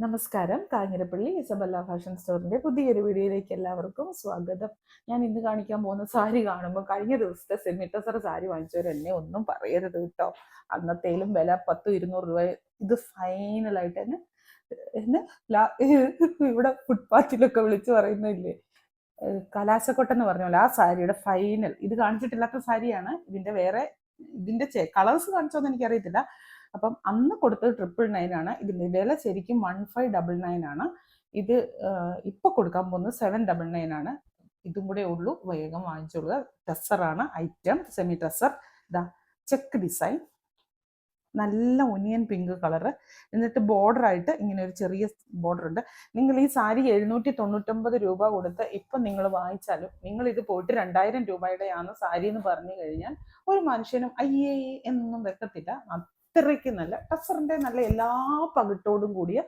നമസ്കാരം. Kanjirappally Isabella fashion സ്റ്റോറിന്റെ പുതിയൊരു വീഡിയോയിലേക്ക് എല്ലാവർക്കും സ്വാഗതം. ഞാൻ ഇന്ന് കാണിക്കാൻ പോകുന്ന സാരി കാണുമ്പോൾ കഴിഞ്ഞ ദിവസത്തെ സെമിറ്റസർ സാരി വാങ്ങിച്ചവർ എന്നെ ഒന്നും പറയരുത് കേട്ടോ. അന്നത്തേലും വില 10-200 രൂപ. ഇത് ഫൈനലായിട്ട് തന്നെ എന്നെ ഇവിടെ ഫുട്പാത്തിലൊക്കെ വിളിച്ചു പറയുന്നില്ലേ, കലാശക്കൊട്ടെന്ന് പറഞ്ഞ പോലെ ആ സാരിയുടെ ഫൈനൽ. ഇത് കാണിച്ചിട്ടില്ലാത്ത സാരിയാണ്. ഇതിന്റെ കളേഴ്സ് കാണിച്ചോന്ന് എനിക്കറിയത്തില്ല. അപ്പം അന്ന് കൊടുത്തത് 999 ആണ്. ഇതിന്റെ വില ശരിക്കും 1599 ആണ്. ഇത് ഇപ്പൊ കൊടുക്കാൻ പോകുന്നത് 799 ആണ്. ഇതും കൂടെ ഉള്ളൂ, വേഗം വാങ്ങിച്ചോളുക. ടെസറാണ് ഐറ്റം, സെമി ടെസർ. ഇതാ ചെക്ക് ഡിസൈൻ, നല്ല ഒനിയൻ പിങ്ക് കളറ്. എന്നിട്ട് ബോർഡർ ആയിട്ട് ഇങ്ങനെ ഒരു ചെറിയ ബോർഡർ ഉണ്ട്. നിങ്ങൾ ഈ സാരി 799 രൂപ കൊടുത്ത് ഇപ്പം നിങ്ങൾ വാങ്ങിച്ചാലും നിങ്ങൾ ഇത് പോയിട്ട് 2000 രൂപയുടെയാണ് സാരി എന്ന് പറഞ്ഞു കഴിഞ്ഞാൽ ഒരു മനുഷ്യനും അയ്യേ എന്നൊന്നും വെക്കത്തില്ല. അത്രയ്ക്ക് നല്ല ടസറിന്റെ നല്ല എല്ലാ പകിട്ടോടും കൂടിയ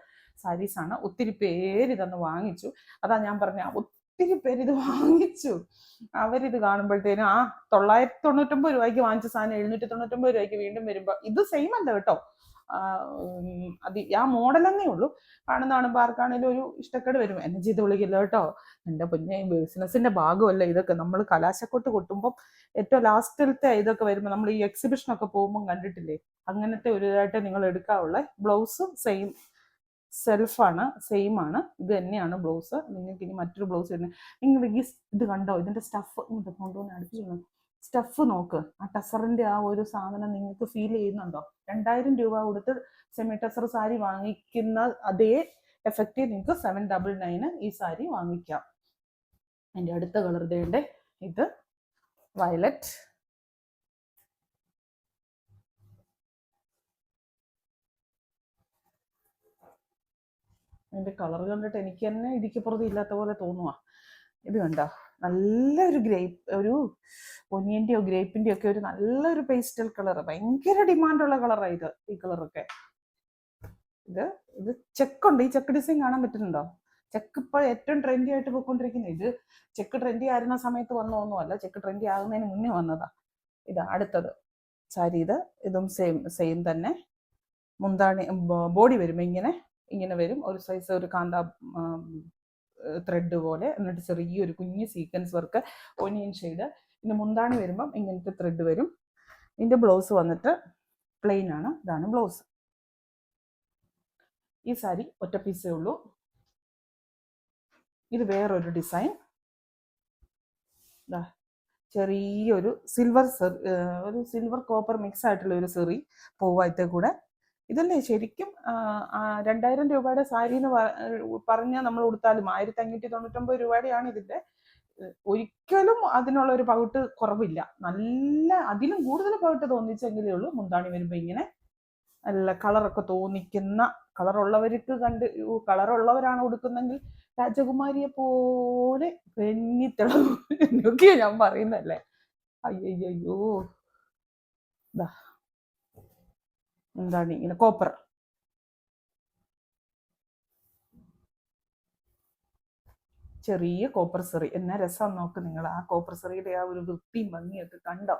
സാരീസാണ്. ഒത്തിരി പേര് ഇതൊന്ന് വാങ്ങിച്ചു. അതാ ഞാൻ പറഞ്ഞ ഒത്തിരി പേര് ഇത് വാങ്ങിച്ചു. അവരിത് കാണുമ്പോഴത്തേനും 999 രൂപയ്ക്ക് വാങ്ങിച്ച സാധനം 799 രൂപയ്ക്ക് വീണ്ടും വരുമ്പോ ഇത് സെയിം അല്ല കേട്ടോ. അത് ആ മോഡലെന്നേ ഉള്ളൂ. കാണുമ്പോൾ ആർക്കാണേലും ഒരു ഇഷ്ടക്കേട് വരും. എന്നെ ചെയ്ത് വിളിക്കില്ല കേട്ടോ. എൻ്റെ പൊന്നെ, ബിസിനസിന്റെ ഭാഗമല്ല ഇതൊക്കെ. നമ്മൾ കലാശക്കൊട്ട് കൊട്ടുമ്പോൾ ഏറ്റവും ലാസ്റ്റിലത്തെ ഇതൊക്കെ വരുമ്പോൾ നമ്മൾ ഈ എക്സിബിഷനൊക്കെ പോകുമ്പോൾ കണ്ടിട്ടില്ലേ, അങ്ങനത്തെ ഒരു ഇതായിട്ട് നിങ്ങൾ എടുക്കാവുള്ള. ബ്ലൗസും സെയിം സെൽഫാണ്, സെയിം ആണ്. ഇത് തന്നെയാണ് ബ്ലൗസ്. നിങ്ങൾക്ക് ഇനി മറ്റൊരു ബ്ലൗസ് വരുന്നത്. നിങ്ങൾ ഈ ഇത് കണ്ടോ, ഇതിന്റെ സ്റ്റഫ് കൊണ്ടുവന്ന് അടുപ്പിച്ചു. സ്റ്റഫ് നോക്ക്, ആ ടസറിന്റെ ആ ഒരു സാധനം നിങ്ങൾക്ക് ഫീൽ ചെയ്യുന്നുണ്ടോ? 2000 രൂപ കൊടുത്ത് സെമി ടസർ സാരി വാങ്ങിക്കുന്ന അതേ എഫക്റ്റ് നിങ്ങൾക്ക് 799 ഈ സാരി വാങ്ങിക്കാം. എൻ്റെ അടുത്ത കളർ ഇതേണ്ടേ, ഇത് വയലറ്റ്. അതിന്റെ കളർ കണ്ടിട്ട് എനിക്ക് തന്നെ ഇടിക്കപ്പുറത്ത് ഇല്ലാത്ത പോലെ തോന്നുക. ഇത് കണ്ടോ, നല്ലൊരു ഗ്രേപ്പ്, ഒരു ഒനിയന്റെയോ ഗ്രേപ്പിന്റെയോ ഒക്കെ ഒരു നല്ലൊരു പേസ്റ്റൽ കളർ. ഭയങ്കര ഡിമാൻഡുള്ള കളറാണ് ഇത്. ഈ കളറൊക്കെ ഇത് ചെക്കുണ്ട്. ഈ ചെക്ക് ഡിസൈൻ കാണാൻ പറ്റുന്നുണ്ടോ? ചെക്ക് ഇപ്പോൾ ഏറ്റവും ട്രെൻഡി ആയിട്ട് പോയിക്കൊണ്ടിരിക്കുന്നത്. ഇത് ചെക്ക് ട്രെൻഡി ആയിരുന്ന സമയത്ത് വന്നതൊന്നുമല്ല, ചെക്ക് ട്രെൻഡി ആകുന്നതിന് മുന്നേ വന്നതാ. ഇതാ അടുത്തത് സാരി. ഇതും സെയിം തന്നെ. മുന്താണി ബോഡി വരുമ്പോൾ ഇങ്ങനെ വരും. ഒരു സൈസ് ഒരു കാന്ത ത്രെഡ് പോലെ, എന്നിട്ട് ചെറിയൊരു കുഞ്ഞ് സീക്വൻസ് വർക്ക്, ഒനിയൻ ഷെയ്ഡ്. പിന്നെ മുന്താണി വരുമ്പം ഇങ്ങനത്തെ ത്രെഡ് വരും. ഇതിന്റെ ബ്ലൗസ് വന്നിട്ട് പ്ലെയിൻ ആണ്. ഇതാണ് ബ്ലൗസ്. ഈ സാരി ഒറ്റ പീസേ ഉള്ളൂ. ഇത് വേറൊരു ഡിസൈൻ. ചെറിയൊരു സിൽവർ കോപ്പർ മിക്സ് ആയിട്ടുള്ള ഒരു സെറി പൂവായത്തെ കൂടെ. ഇതല്ലേ ശരിക്കും 2000 രൂപയുടെ സാരി എന്ന് പറഞ്ഞാൽ നമ്മൾ കൊടുത്താലും 1599 രൂപയുടെയാണ് ഇതിന്റെ. ഒരിക്കലും അതിനുള്ള ഒരു പകുട്ട് കുറവില്ല. നല്ല അതിലും കൂടുതൽ പകുട്ട് തോന്നിച്ചെങ്കിലേ ഉള്ളൂ. മുന്താണി വരുമ്പോ ഇങ്ങനെ നല്ല കളറൊക്കെ തോന്നിക്കുന്ന, കളറുള്ളവർക്ക് കളറുള്ളവരാണ് കൊടുക്കുന്നെങ്കിൽ രാജകുമാരിയെ പോലെ പെന്നിത്തിളങ്ങും എന്നൊക്കെയാ ഞാൻ പറയുന്നല്ലേ. അയ്യോ, എന്താണ് ഇങ്ങനെ കോപ്പർ, ചെറിയ കോപ്പർ സെറി. എന്നാ രസം നോക്ക് നിങ്ങൾ. ആ കോപ്പർ സെറിയുടെ ആ ഒരു വൃത്തിയും ഭംഗിയൊക്കെ കണ്ടോ?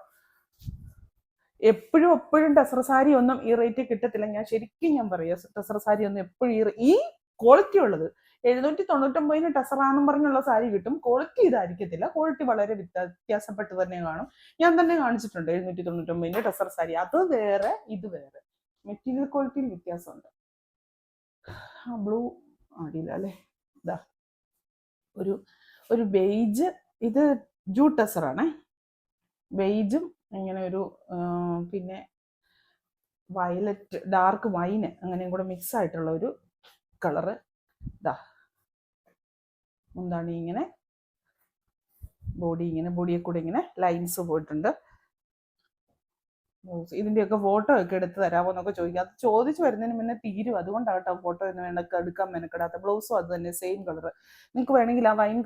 എപ്പോഴും ടെസർ സാരി ഒന്നും ഈ റേറ്റ് കിട്ടത്തില്ല. ഞാൻ പറയാം, ടെസർ സാരി ഒന്നും എപ്പോഴും ഈ ക്വാളിറ്റി ഉള്ളത് 799 ടെസറാണെന്നും പറഞ്ഞുള്ള സാരി കിട്ടും. ക്വാളിറ്റി ഇതായിരിക്കത്തില്ല. ക്വാളിറ്റി വളരെ വ്യത്യാസപ്പെട്ട് തന്നെ കാണും. ഞാൻ തന്നെ കാണിച്ചിട്ടുണ്ട് 799 ടെസർ സാരി. അത് വേറെ, ഇത് വേറെ. മെറ്റീരിയൽ ക്വാളിറ്റിയിൽ വ്യത്യാസമുണ്ട്. ബ്ലൂ ആടില്ല അല്ലേ. ഇതാ ഒരു ബെയ്ജ്. ഇത് ജൂട്ട് ടെസറാണേ. ബെയ്ജും ഇങ്ങനെ ഒരു പിന്നെ വയലറ്റ്, ഡാർക്ക് വൈന് അങ്ങനെയും കൂടെ മിക്സ് ആയിട്ടുള്ള ഒരു കളറ്. എന്താണ് ഇങ്ങനെ ബോഡിയെ കൂടെ ഇങ്ങനെ ലൈൻസ് പോയിട്ടുണ്ട്. ഇതിന്റെയൊക്കെ ഫോട്ടോ ഒക്കെ എടുത്ത് തരാമോ എന്നൊക്കെ ചോദിക്കാം. അത് ചോദിച്ചു വരുന്നതിന് മുന്നേ തീരും. അതുകൊണ്ടാകട്ടോ ഫോട്ടോ എടുക്കാൻ മെനക്കെടാത്ത. ബ്ലൗസും അത് തന്നെ, സെയിം കളർ. നിങ്ങൾക്ക് വേണമെങ്കിൽ ആ വൈൻ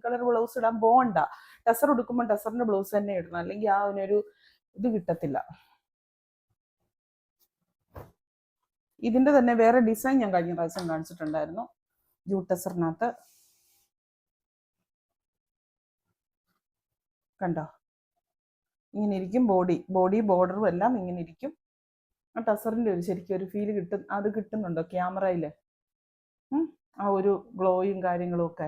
കളർ ബ്ലൗസ് ഇടാൻ പോകണ്ട. ടെസർ എടുക്കുമ്പോൾ ടെസറിന്റെ ബ്ലൗസ് തന്നെ ഇടണം, അല്ലെങ്കിൽ ആ ഒരു ഇത് കിട്ടത്തില്ല. ഇതിന്റെ തന്നെ വേറെ ഡിസൈൻ ഞാൻ കഴിഞ്ഞ പ്രാവശ്യം കാണിച്ചിട്ടുണ്ടായിരുന്നു. ജൂട്ട് ടെസറിനകത്ത് കണ്ടോ, ഇങ്ങനെ ഇരിക്കും. ബോഡി ബോർഡറും എല്ലാം ഇങ്ങനെ ഇരിക്കും. ആ ടെസറിന്റെ ശരിക്കും ഒരു ഫീല് അത് കിട്ടുന്നുണ്ടോ ക്യാമറയിൽ? ആ ഒരു ഗ്ലോയും കാര്യങ്ങളും ഒക്കെ.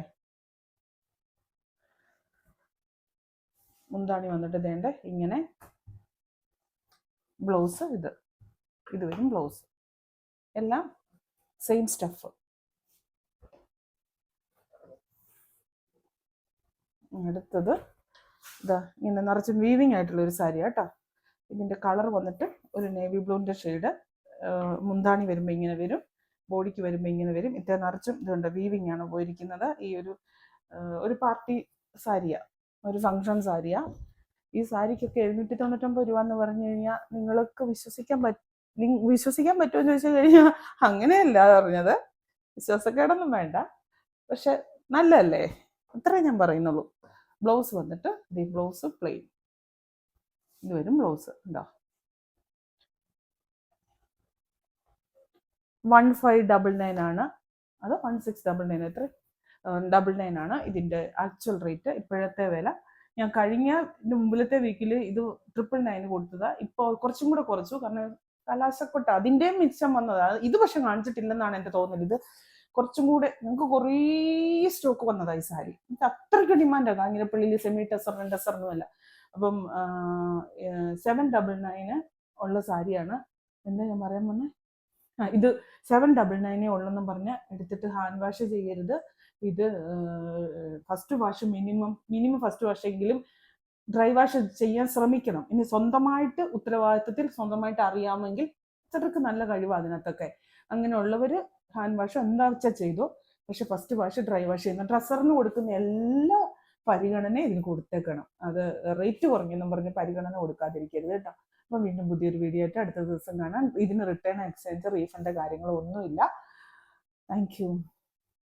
മുന്താണി വന്നിട്ട് വേണ്ട ഇങ്ങനെ, ബ്ലൗസ് ഇത് വരും ബ്ലൗസ്, എല്ലാം സെയിം സ്റ്റഫ്. അടുത്തത് ഇതാ ഇങ്ങനെ നിറച്ചും വീവിങ് ആയിട്ടുള്ള ഒരു സാരി കേട്ടോ. ഇതിൻ്റെ കളർ വന്നിട്ട് ഒരു നേവി ബ്ലൂവിൻ്റെ ഷെയ്ഡ്. മുന്താണി വരുമ്പോൾ ഇങ്ങനെ വരും, ബോഡിക്ക് വരുമ്പോൾ ഇങ്ങനെ വരും. ഇത്ര നിറച്ചും ഇതുണ്ട്, വീവിങ് ആണ് പോയിരിക്കുന്നത്. ഈ ഒരു പാർട്ടി സാരിയാ, ഒരു ഫങ്ഷൻ സാരിയാ. ഈ സാരിക്കൊക്കെ 799 രൂപ എന്ന് പറഞ്ഞു കഴിഞ്ഞാൽ നിങ്ങൾക്ക് വിശ്വസിക്കാൻ പറ്റുമോ എന്ന് ചോദിച്ചു കഴിഞ്ഞാൽ അങ്ങനെയല്ല പറഞ്ഞത്, വിശ്വാസക്കേടൊന്നും വേണ്ട, പക്ഷെ നല്ലതല്ലേ, അത്രേ ഞാൻ പറയുന്നുള്ളൂ. ബ്ലൗസ് വന്നിട്ട് ബ്ലൗസ് പ്ലെയിൻ, ഇത് വരും ബ്ലൗസ്. ഉണ്ടോ 1599 ആണ്, അത് 1699, എത്ര 99 ആണ് ഇതിൻ്റെ ആക്ച്വൽ റേറ്റ്. ഇപ്പോഴത്തെ വില ഞാൻ കഴിഞ്ഞ മുമ്പിലത്തെ വീക്കിൽ ഇത് 999 കൊടുത്തതാ. ഇപ്പോൾ കുറച്ചും കൂടെ കുറച്ചു, കാരണം കലാശക്കൊട്ട അതിൻ്റെയും മിച്ചം വന്നതാണ്. ഇത് പക്ഷെ കാണിച്ചിട്ടില്ലെന്നാണ് എൻ്റെ തോന്നൽ. ഇത് കുറച്ചും കൂടെ ഞങ്ങൾക്ക് കുറേ സ്റ്റോക്ക് വന്നതായി സാരി. എനിക്ക് അത്രയ്ക്ക് ഡിമാൻഡാണ് കാഞ്ഞിരപ്പള്ളിയിൽ സെമി ടെസറിനും അല്ല. അപ്പം 799 ഉള്ള സാരിയാണ്. എന്താ ഞാൻ പറയാൻ വന്നേ, ഇത് 799 ഉള്ളെന്നും പറഞ്ഞ് എടുത്തിട്ട് ഹാൻഡ് വാഷ് ചെയ്യരുത്. ഇത് ഫസ്റ്റ് വാഷ് മിനിമം ഫസ്റ്റ് വാഷെങ്കിലും ഡ്രൈ വാഷ് ചെയ്യാൻ ശ്രമിക്കണം. ഇനി സ്വന്തമായിട്ട് ഉത്തരവാദിത്വത്തിൽ സ്വന്തമായിട്ട് അറിയാമെങ്കിൽ ചിലർക്ക് നല്ല കഴിവ് അതിനകത്തൊക്കെ. അങ്ങനെയുള്ളവർ ഹാൻഡ് വാഷ് എന്താ വെച്ചാൽ ചെയ്തോ, പക്ഷെ ഫസ്റ്റ് വാഷ് ഡ്രൈ വാഷ് ചെയ്യുന്ന ഡ്രസ്സറിന് കൊടുക്കുന്ന എല്ലാ പരിഗണനയും ഇതിന് കൊടുത്തേക്കണം. അത് റേറ്റ് കുറഞ്ഞെന്നും പറഞ്ഞ് പരിഗണന കൊടുക്കാതിരിക്കരുത് കേട്ടോ. അപ്പം വീണ്ടും പുതിയൊരു വീഡിയോ ആയിട്ട് അടുത്ത ദിവസം കാണാം. ഇതിന് റിട്ടേൺ, എക്സ്ചേഞ്ച്, റീഫണ്ട് കാര്യങ്ങളൊന്നുമില്ല. Thank you.